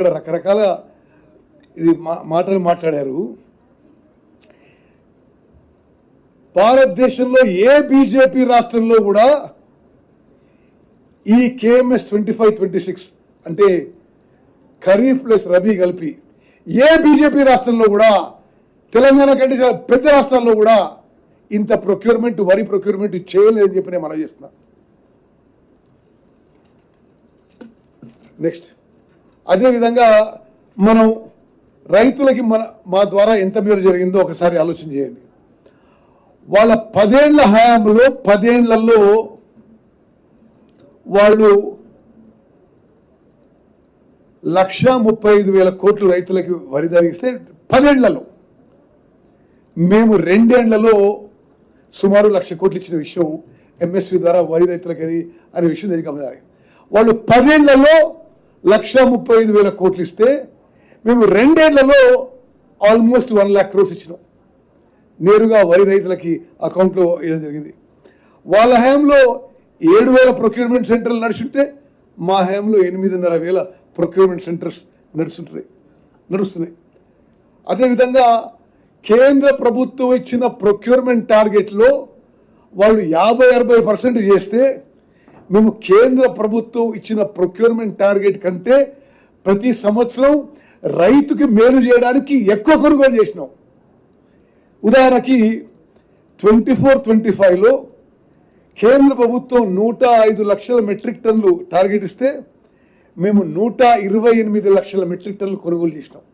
ఇక్కడ రకరకాల ఇది మాటలు మాట్లాడారు. భారతదేశంలో ఏ బీజేపీ రాష్ట్రంలో కూడా ఈ KMS 25-26 అంటే ఖరీఫ్ ప్లస్ రబీ కలిపి ఏ బీజేపీ రాష్ట్రంలో కూడా తెలంగాణ కంటే పెద్ద రాష్ట్రాల్లో కూడా ఇంత ప్రొక్యూర్మెంట్ వరి ప్రొక్యూర్మెంట్ చేయలేదని చెప్పి నేను మనం చేస్తున్నా. నెక్స్ట్ అదేవిధంగా మనం రైతులకి మా ద్వారా ఎంత మేలు జరిగిందో ఒకసారి ఆలోచన చేయండి. వాళ్ళ 10 ఏళ్ల హయాంలో 10 ఏళ్లలో వాళ్ళు 1,35,000 కోట్లు రైతులకి వరి ధరిస్తే 10 ఏళ్లలో మేము 2 ఏళ్లలో సుమారు 1,00,000 కోట్లు ఇచ్చిన విషయం MSP ద్వారా వరి రైతులకి అనే విషయం నేను గమనించాలి. వాళ్ళు 10 ఏళ్లలో 1,35,000 కోట్లు ఇస్తే మేము 2 ఏళ్లలో ఆల్మోస్ట్ 1 lakh crores ఇచ్చినాం. నేరుగా వరి రైతులకి అకౌంట్లో వేయడం జరిగింది. వాళ్ళ హయాంలో 7,000 ప్రొక్యూర్మెంట్ సెంటర్లు నడుచుంటే మా హయాంలో 8,500 ప్రొక్యూర్మెంట్ సెంటర్స్ నడుస్తున్నాయి. అదేవిధంగా కేంద్ర ప్రభుత్వం ఇచ్చిన ప్రొక్యూర్మెంట్ టార్గెట్లో వాళ్ళు 50-60% చేస్తే మేము కేంద్ర ప్రభుత్వం ఇచ్చిన ప్రొక్యూర్మెంట్ టార్గెట్ కంటే ప్రతి సంవత్సరం రైతుకి మేలు చేయడానికి ఎక్కువ కొనుగోలు చేసినాం. ఉదాహరణకి 24-25లో కేంద్ర ప్రభుత్వం 105 లక్షల మెట్రిక్ టన్నులు టార్గెట్ ఇస్తే మేము 128 లక్షల మెట్రిక్ టన్నులు కొనుగోలు చేసినాం.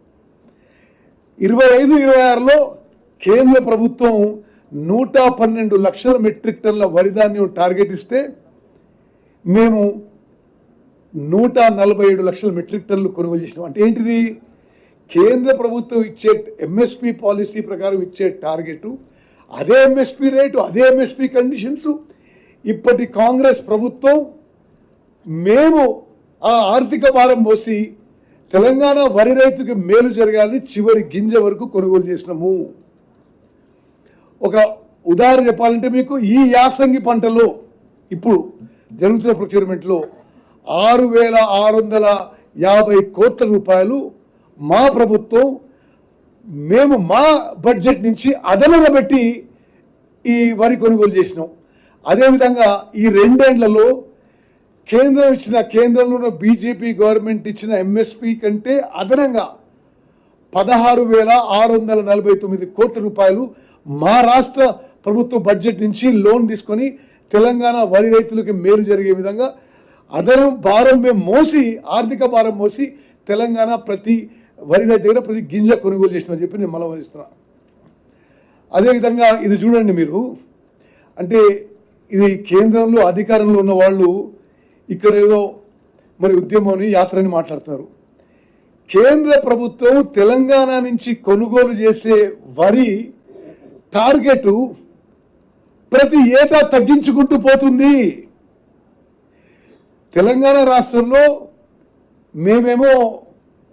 25-26లో కేంద్ర ప్రభుత్వం 112 లక్షల మెట్రిక్ టన్నుల వరి ధాన్యం టార్గెట్ ఇస్తే మేము 147 లక్షల మెట్రిక్ టన్నులు కొనుగోలు చేసినాం. అంటే ఏంటిది? కేంద్ర ప్రభుత్వం ఇచ్చే MSP పాలసీ ప్రకారం ఇచ్చే టార్గెట్, అదే MSP రేటు, అదే MSP కండిషన్స్ ఇప్పటి కాంగ్రెస్ ప్రభుత్వం మేము ఆ ఆర్థిక భారం మోసి తెలంగాణ వరి రైతుకి మేలు జరగాలని చివరి గింజ వరకు కొనుగోలు చేసినాము. ఒక ఉదాహరణ చెప్పాలంటే మీకు ఈ యాసంగి పంటలో ఇప్పుడు జరుగుతున్న ప్రొక్యూర్మెంట్లో 6,650 కోట్ల రూపాయలు మా ప్రభుత్వం మేము మా బడ్జెట్ నుంచి అదనంగా పెట్టి ఈ వరి కొనుగోలు చేసినాం. అదేవిధంగా ఈ 2 ఏళ్లలో కేంద్రంలో బీజేపీ గవర్నమెంట్ ఇచ్చిన MSP కంటే అదనంగా 16,649 కోట్ల రూపాయలు మా రాష్ట్ర ప్రభుత్వ బడ్జెట్ నుంచి లోన్ తీసుకొని తెలంగాణ వరి రైతులకి మేలు జరిగే విధంగా అదనం భారం మేము మోసి, ఆర్థిక భారం మోసి తెలంగాణ ప్రతి వరి రైతు దగ్గర ప్రతి గింజ కొనుగోలు చేసినామని చెప్పి నేను మళ్ళీ వహిస్తున్నాను. అదేవిధంగా ఇది చూడండి మీరు, అంటే ఇది కేంద్రంలో అధికారంలో ఉన్న వాళ్ళు ఇక్కడ ఏదో మరి ఉద్యమాన్ని యాత్రని మాట్లాడుతున్నారు. కేంద్ర ప్రభుత్వం తెలంగాణ నుంచి కొనుగోలు చేసే వరి టార్గెట్ ప్రతి ఏటా తగ్గించుకుంటూ పోతుంది. తెలంగాణ రాష్ట్రంలో మేమేమో